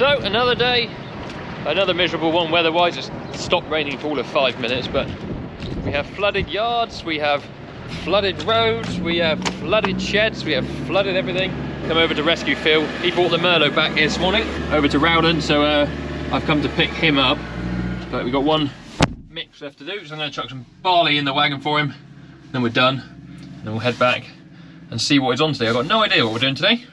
So another day, another miserable one weather-wise. It's stopped raining for all of 5 minutes, but we have flooded yards, we have flooded roads, we have flooded sheds, we have flooded everything. Come over to rescue Phil. He brought the Merlot back here this morning, over to Rowden, so I've come to pick him up. But we've got one mix left to do, so I'm going to chuck some barley in the wagon for him. Then we're done. Then we'll head back and see what is on today. I've got no idea what we're doing today.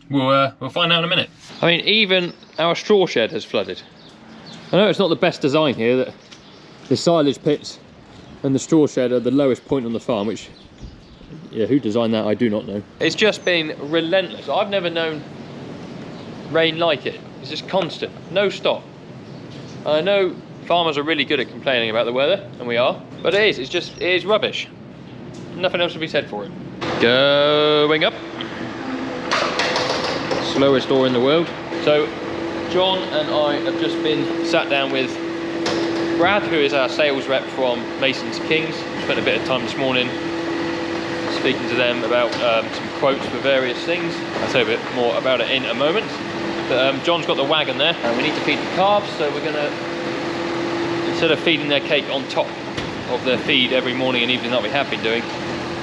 We'll find out in a minute. I mean, even our straw shed has flooded. I know it's not the best design here, that the silage pits and the straw shed are the lowest point on the farm, which, yeah, who designed that, I do not know. It's just been relentless. I've never known rain like it. It's just constant, no stop. I know farmers are really good at complaining about the weather, and we are, but it is rubbish. Nothing else to be said for it. Going up. Slowest door in the world. So John and I have just been sat down with Brad, who is our sales rep from Masons Kings. Spent a bit of time this morning speaking to them about some quotes for various things. I'll tell you a bit more about it in a moment. But John's got the wagon there, and we need to feed the calves, so we're gonna, instead of feeding their cake on top of their feed every morning and evening like we have been doing,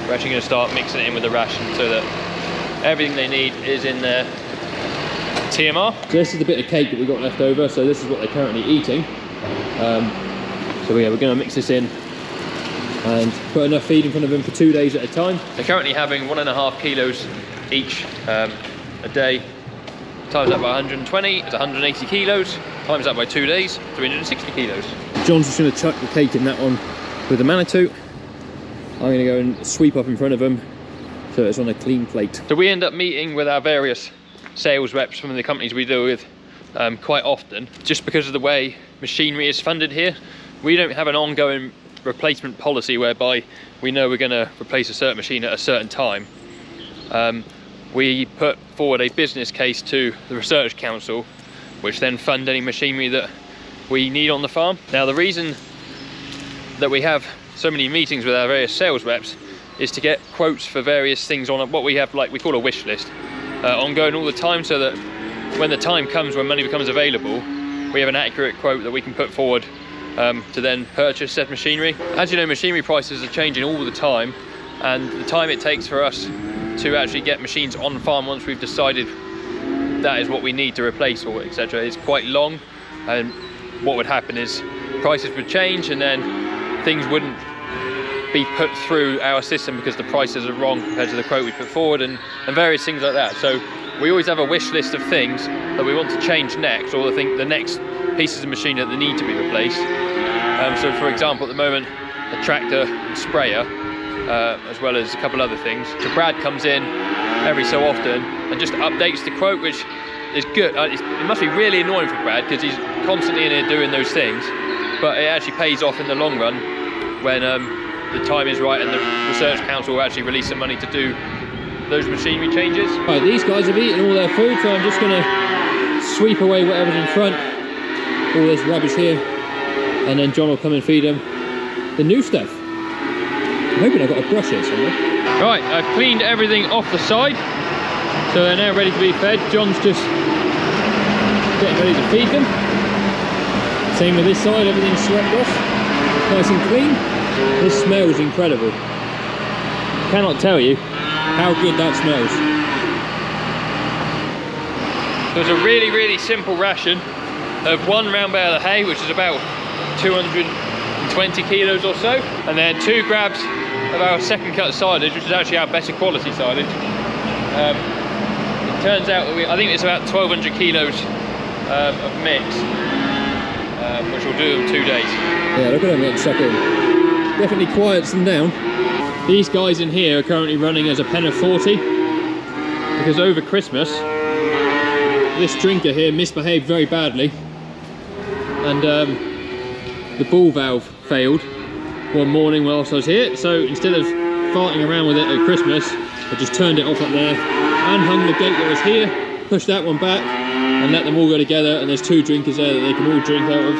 we're actually going to start mixing it in with the ration so that everything they need is in their TMR. So this is the bit of cake that we got left over, so this is what they're currently eating. So yeah, we're going to mix this in and put enough feed in front of them for 2 days at a time. They're currently having 1.5 kilos each a day. Times that by 120, it's 180 kilos. Times that by 2 days, 360 kilos. John's just going to chuck the cake in that one with the Manitou. I'm going to go and sweep up in front of them so it's on a clean plate. So we end up meeting with our various sales reps from the companies we deal with quite often. Just because of the way machinery is funded here, we don't have an ongoing replacement policy whereby we know we're going to replace a certain machine at a certain time. We put forward a business case to the Research Council, which then fund any machinery that we need on the farm. Now, the reason that we have so many meetings with our various sales reps is to get quotes for various things on what we have, like we call a wish list, ongoing all the time, so that when the time comes when money becomes available, we have an accurate quote that we can put forward to then purchase said machinery. As you know, machinery prices are changing all the time, and the time it takes for us to actually get machines on farm once we've decided that is what we need to replace or etc. is quite long. And what would happen is prices would change, and then things wouldn't be put through our system because the prices are wrong compared to the quote we put forward, and various things like that. So we always have a wish list of things that we want to change next, or the next pieces of machinery that need to be replaced. So for example, at the moment, a tractor and sprayer, as well as a couple other things. So Brad comes in every so often and just updates the quote, which is good. It must be really annoying for Brad because he's constantly in here doing those things, but it actually pays off in the long run when the time is right and the Research Council will actually release some money to do those machinery changes. Right, these guys have eaten all their food, so I'm just going to sweep away whatever's in front, all this rubbish here, and then John will come and feed them the new stuff. I'm hoping I've got a brush here somewhere. Right, I've cleaned everything off the side, so they're now ready to be fed. John's just getting ready to feed them. Same with this side, everything's swept off, nice and clean. This smells incredible. Cannot tell you how good that smells. There's a really, really simple ration of 1 round bale of hay, which is about 220 kilos or so, and then 2 grabs of our second cut silage, which is actually our better quality silage. It turns out that I think it's about 1,200 kilos of mix, which will do them 2 days. Yeah, look at them getting stuck in. Definitely quiets them down. These guys in here are currently running as a pen of 40 because over Christmas this drinker here misbehaved very badly, and the ball valve failed one morning whilst I was here. So instead of farting around with it at Christmas, I just turned it off up there, unhung the gate that was here, pushed that one back and let them all go together, and there's 2 drinkers there that they can all drink out of,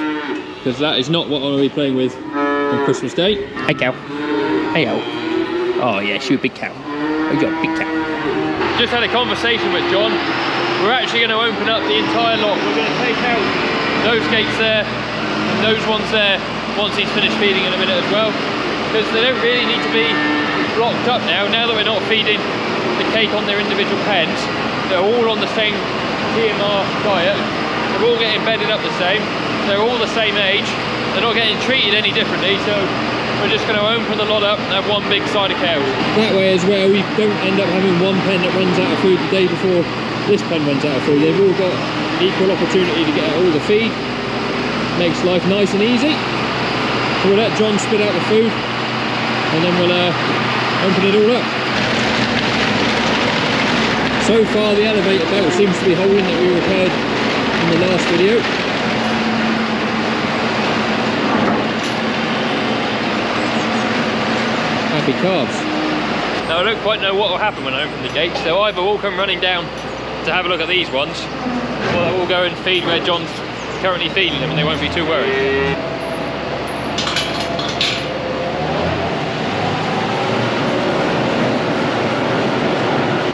because that is not what I'll be playing with on Christmas Day. Hey cow. Hey ow. Oh yes, you're a big cow. Oh, you're a big cow. Just had a conversation with John, we're actually going to open up the entire lot. We're going to take out those gates there and those ones there once he's finished feeding in a minute as well, because they don't really need to be blocked up now that we're not feeding the cake on their individual pens. They're all on the same TMR diet, they're all getting bedded up the same, they're all the same age, they're not getting treated any differently, so we're just going to open the lot up and have one big side of cows. That way as well, we don't end up having one pen that runs out of food the day before this pen runs out of food. They've all got equal opportunity to get all the feed. Makes life nice and easy. So we'll let John spit out the food and then we'll open it all up. So far the elevator belt seems to be holding that we repaired in the last video. Happy calves. Now I don't quite know what will happen when I open the gates. They'll either all come running down to have a look at these ones, or they'll all go and feed where John's currently feeding them and they won't be too worried.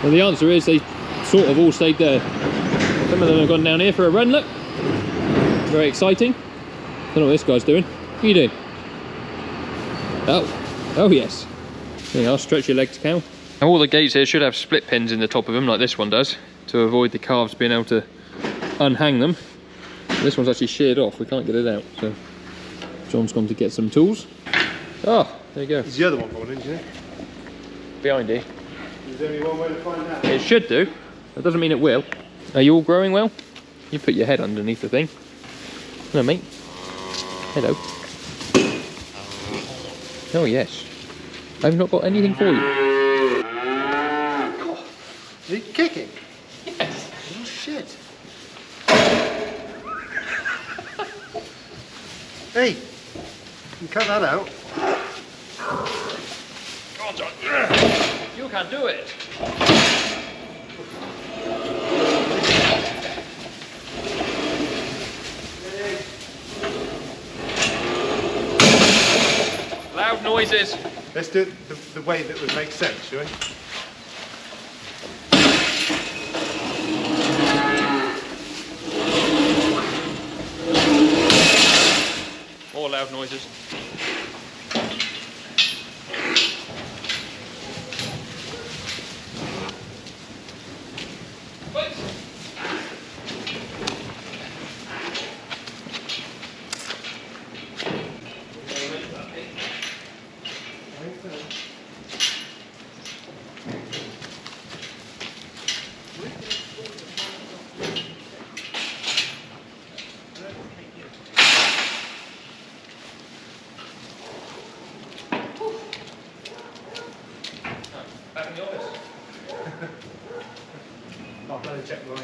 Well, the answer is they sort of all stayed there. Some of them have gone down here for a run, look. Very exciting. Don't know what this guy's doing. What are you doing? Oh yes. There you are, stretch your legs, cow. Now all the gates here should have split pins in the top of them like this one does, to avoid the calves being able to unhang them. This one's actually sheared off, we can't get it out, so John's gone to get some tools. Oh, there you go. Is the other one going in, isn't it? Behind you. There's only one way to find out. It should do. That doesn't mean it will. Are you all growing well? You put your head underneath the thing. Hello, mate. Hello. Oh, yes. I've not got anything for you. Is he kicking? Yes. Oh, shit. Hey, you can cut that out. Come on, John. You can do it. Loud noises. Let's do it the way that would make sense, shall we? More loud noises. Back in the office. I'll better check my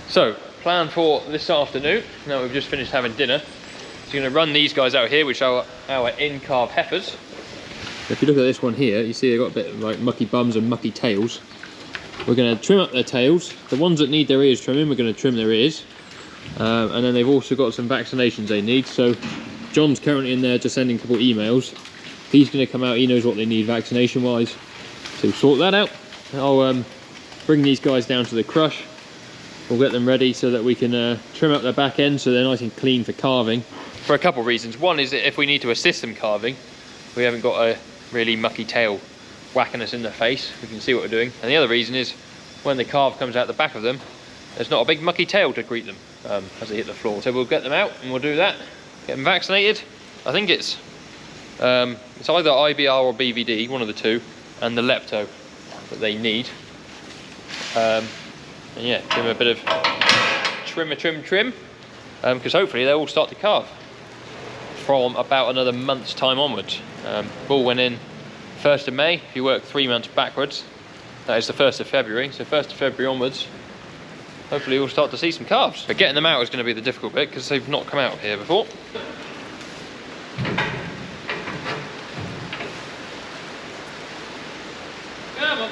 So, plan for this afternoon, now we've just finished having dinner, so you're going to run these guys out here, which are our in-calf heifers. If you look at this one here, you see they've got a bit of like mucky bums and mucky tails. We're going to trim up their tails. The ones that need their ears trimming, we're going to trim their ears. And then they've also got some vaccinations they need, so John's currently in there just sending a couple of emails. He's going to come out, he knows what they need vaccination wise, so we'll sort that out. I'll bring these guys down to the crush. We'll get them ready so that we can trim up their back end so they're nice and clean for calving. For a couple of reasons. One is that if we need to assist them calving, we haven't got a really mucky tail whacking us in the face. We can see what we're doing. And the other reason is when the calf comes out the back of them, there's not a big mucky tail to greet them as they hit the floor. So we'll get them out and we'll do that. Get them vaccinated. I think it's either IBR or BVD, one of the two, and the lepto that they need. And yeah, give them a bit of trim, because hopefully they'll all start to calve from about another month's time onwards. Bull went in 1st of May. If you work 3 months backwards, that is the 1st of February. So 1st of February onwards, hopefully we'll start to see some calves. But getting them out is going to be the difficult bit because they've not come out here before. Come on.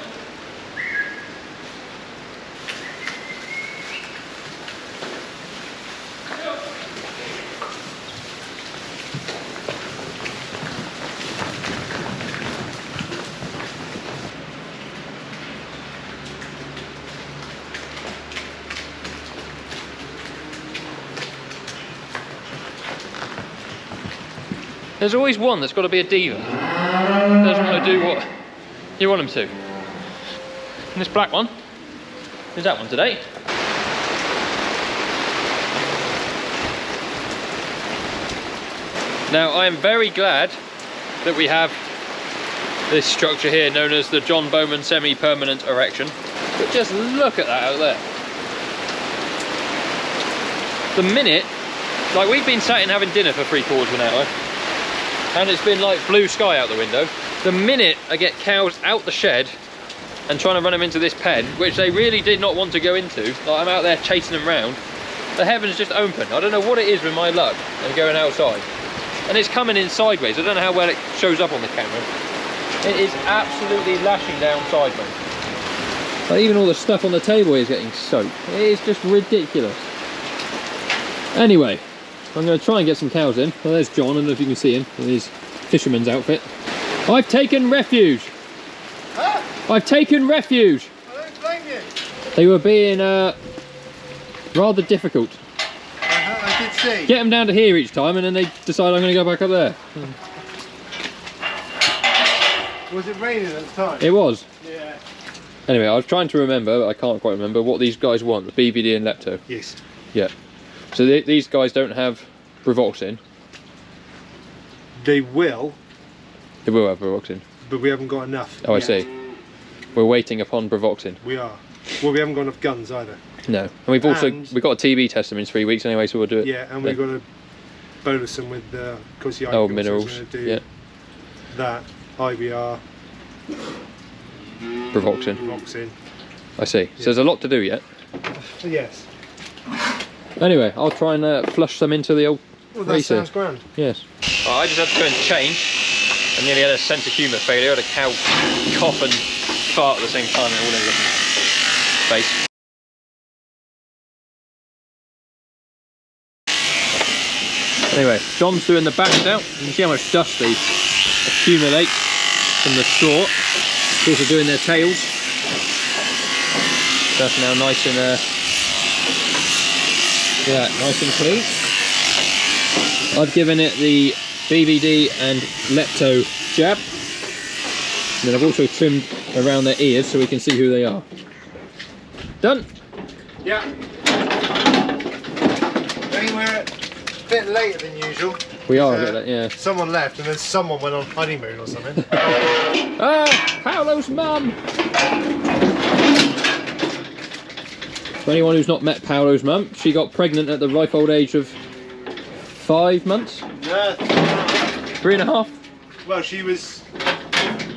There's always one that's got to be a diva. Doesn't want to do what you want them to. And this black one, there's that one today. Now I am very glad that we have this structure here known as the John Bowman semi-permanent erection. But just look at that out there. The minute, like we've been sat in having dinner for 3/4 of an hour and it's been like blue sky out the window. The minute I get cows out the shed and trying to run them into this pen, which they really did not want to go into, like I'm out there chasing them round, the heavens just open. I don't know what it is with my luck and going outside. And it's coming in sideways. I don't know how well it shows up on the camera. It is absolutely lashing down sideways. Like even all the stuff on the table is getting soaked. It is just ridiculous. Anyway, I'm going to try and get some cows in. Well, there's John, I don't know if you can see him in his fisherman's outfit. I've taken refuge. Huh? I've taken refuge. I don't blame you. They were being rather difficult. I did see. Get them down to here each time and then they decide I'm going to go back up there. Was it raining at the time? It was. Yeah. Anyway, I was trying to remember, but I can't quite remember what these guys want, the BVD and Lepto. Yes. Yeah. So these guys don't have Bravoxin. They will, They will have Bravoxin. but we haven't got enough. Oh, I yet. see. We're waiting upon Bravoxin. We are. Well, we haven't got enough guns either. No. And we've also And- we've got a TB test them in 3 weeks anyway, so we'll do it. Yeah, and we've got to bolus them with because the Oh, IBR, minerals. So we're gonna do Yeah. that IBR, Bravoxin. Roxin. I see. So there's a lot to do yet. Yes. Anyway, I'll try and flush some into the old Well, that racer. sounds grand. Yes. Oh, I just had to go and change. I nearly had a sense of humour failure. I had a cow cough and fart at the same time and all over the face. Anyway, John's doing the backs out. You can see how much dust they accumulate from the straw. He's also doing their tails. That's now nice and yeah, nice and clean. I've given it the BVD and Lepto jab. And then I've also trimmed around their ears so we can see who they are. Done? Yeah. We're a bit later than usual. We are a bit late, yeah. Someone left and then someone went on honeymoon or something. Ah, Paolo's mum! For anyone who's not met Paolo's mum, she got pregnant at the ripe old age of 5 months? No. 3.5? Well, she was.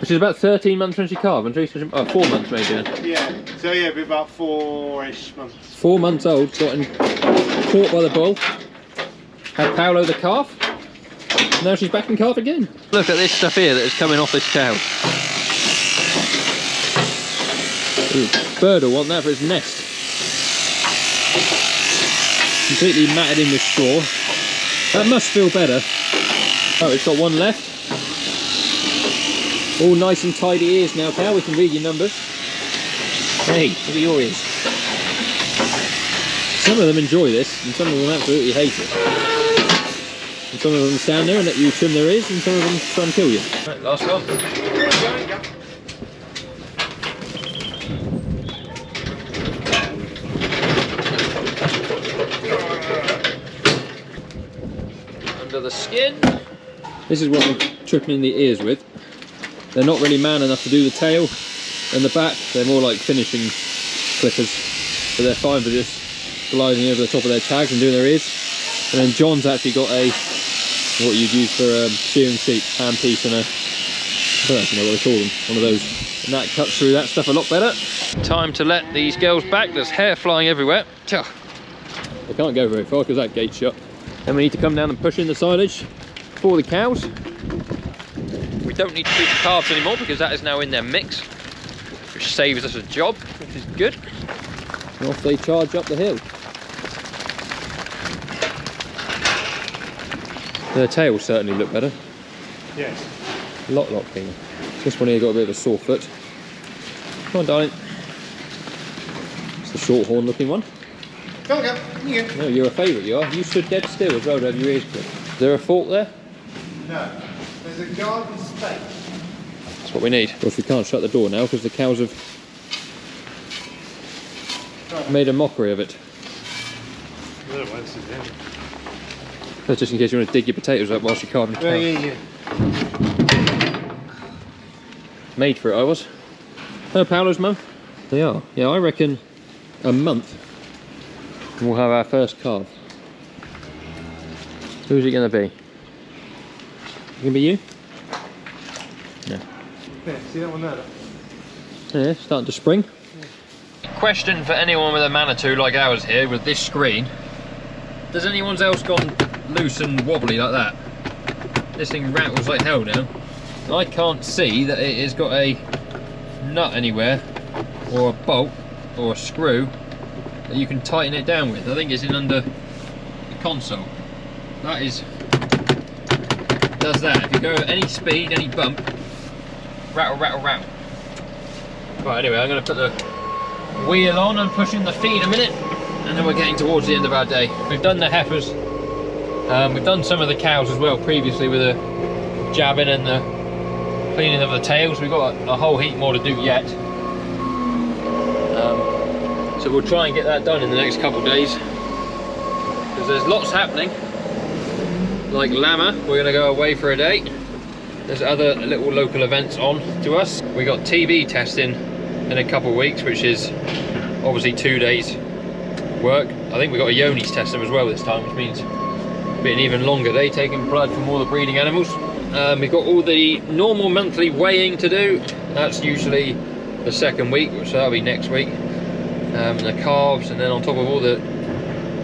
Which is about 13 months when she calved, wasn't she? Oh, 4 months maybe then. Yeah. So yeah, it'd be about 4-ish months. 4 months old, got caught by the bull. Had Paolo the calf. Now she's back in calf again. Look at this stuff here that is coming off this cow. Ooh, bird will want that for its nest. Completely matted in with straw. That must feel better. Oh, it's got one left. All nice and tidy ears now, cow. We can read your numbers. Hey, look at your ears. Some of them enjoy this, and some of them absolutely hate it. And some of them stand there and let you trim their ears, and some of them try and kill you. Right, last one. Under the skin. This is what I'm trimming the ears with. They're not really man enough to do the tail and the back. They're more like finishing clippers, but they're fine for just gliding over the top of their tags and doing their ears. And then John's actually got a what you'd use for shearing sheep, hand piece, and a, I don't actually know what they call them, one of those. And that cuts through that stuff a lot better. Time to let these girls back. There's hair flying everywhere. They can't go very far because that gate's shut. Then we need to come down and push in the silage for the cows. We don't need to feed the calves anymore because that is now in their mix, which saves us a job, which is good. And off they charge up the hill. Their tails certainly look better. Yes. A lot cleaner. This one here got a bit of a sore foot. Come on, darling. It's the short horn looking one. Come on, you go. No, you're a favourite, you are. You stood dead still as well to have your ears clipped. Is there a fork there? No. There's a garden space. That's what we need. Of course, we can't shut the door now because the cows have made a mockery of it. Otherwise, it's in. That's just in case you want to dig your potatoes up whilst you're carving the cow. Yeah. Made for it, I was. Oh, Paolo's mum? They are. Yeah, I reckon a month and we'll have our first calf. Who's it going to be? Going to be you? No. Yeah, see that one there? Yeah, starting to spring. Yeah. Question for anyone with a Manitou like ours here with this screen. Does anyone's else gone loose and wobbly like that? This thing rattles like hell now. I can't see that it has got a nut anywhere, or a bolt, or a screw that you can tighten it down with. I think it's in under the console. That is, does that. If you go at any speed, any bump, rattle, rattle, rattle. Right, anyway, I'm going to put the wheel on and push in the feed a minute, and then we're getting towards the end of our day. We've done the heifers, we've done some of the cows as well previously with the jabbing and the cleaning of the tails. We've got a whole heap more to do yet. So we'll try and get that done in the next couple of days. Because there's lots happening. Like Llama, we're going to go away for a day. There's other little local events on to us. We got TB testing in a couple of weeks, which is obviously 2 days work. I think we got a Yoni's test them as well this time, which means it'll be an even longer day, taking blood from all the breeding animals. We've got all the normal monthly weighing to do. That's usually the second week, which that'll be next week. The calves, and then on top of all the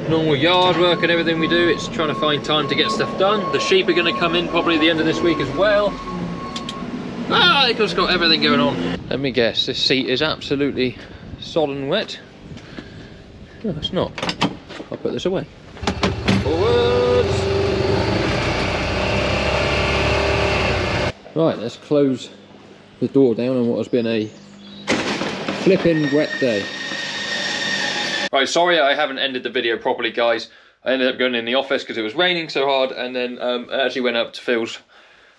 normal yard work and everything we do, it's trying to find time to get stuff done. The sheep are going to come in probably at the end of this week as well. It's just got everything going on. Let me guess, this seat is absolutely sodden wet. No, it's not. I'll put this away. Forwards! Right, let's close the door down on what has been a flipping wet day. Right, sorry I haven't ended the video properly, guys. I ended up going in the office because it was raining so hard, and then I actually went up to Phil's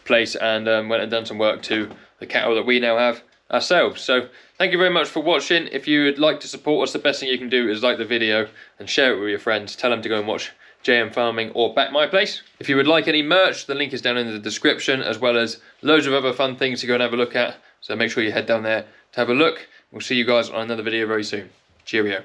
place and went and done some work to the cattle that we now have ourselves. So thank you very much for watching. If you would like to support us, the best thing you can do is like the video and share it with your friends. Tell them to go and watch JM Farming or Back My Place. If you would like any merch, the link is down in the description, as well as loads of other fun things to go and have a look at. So make sure you head down there to have a look. We'll see you guys on another video very soon. Cheerio.